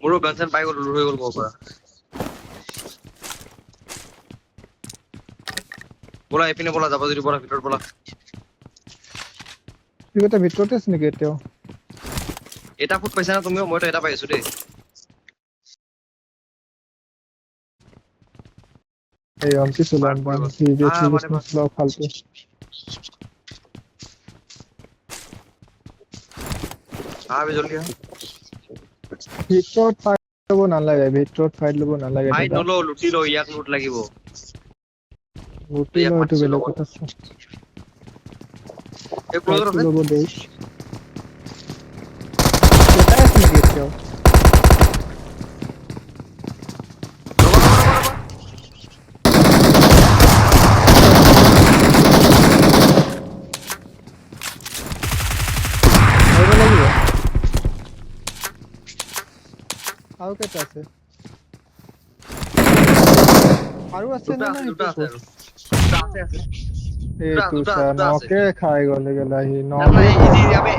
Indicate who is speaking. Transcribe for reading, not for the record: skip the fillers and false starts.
Speaker 1: মোৰো গানছেন পাই গ'ল লুৰ হৈ গ'ল ক'ব পৰা বলা এপিনে বলা যাব যদি বলা ভিতৰত বলা
Speaker 2: ঠিক আছে ভিতৰতে আছে নেকি এতিয়াও
Speaker 1: এটা ফুট পাইছা না তুমিও মইতো এটা পাই আছো দেই
Speaker 2: এই অন্তি চলাম বান ঠিক নচলাও ফালতু
Speaker 1: আবে জলদি
Speaker 2: ভিতৰত ফাইট ল'ব নালাগে
Speaker 1: ভাই
Speaker 2: দাদা
Speaker 1: নলো লুটি লো ইয়াক লুট লাগিব
Speaker 2: লুটি
Speaker 1: ইয়াক
Speaker 2: লৈ এইটো
Speaker 1: মাতিছো
Speaker 2: বেলেগ
Speaker 1: লগত
Speaker 2: কথা আছে
Speaker 1: এই ক্লোজৰ আছে
Speaker 2: ল'ব দেই এটাই আছে নেকি এতিয়াও আৰু কেইটা আছে আৰু আছে না
Speaker 1: দুটা আছে আৰু দুটা আছে
Speaker 2: এই
Speaker 1: দুটা
Speaker 2: তুষাৰ
Speaker 1: আছে
Speaker 2: নকে খাই গ'লে গেলা সি
Speaker 1: নাই ইজি আবে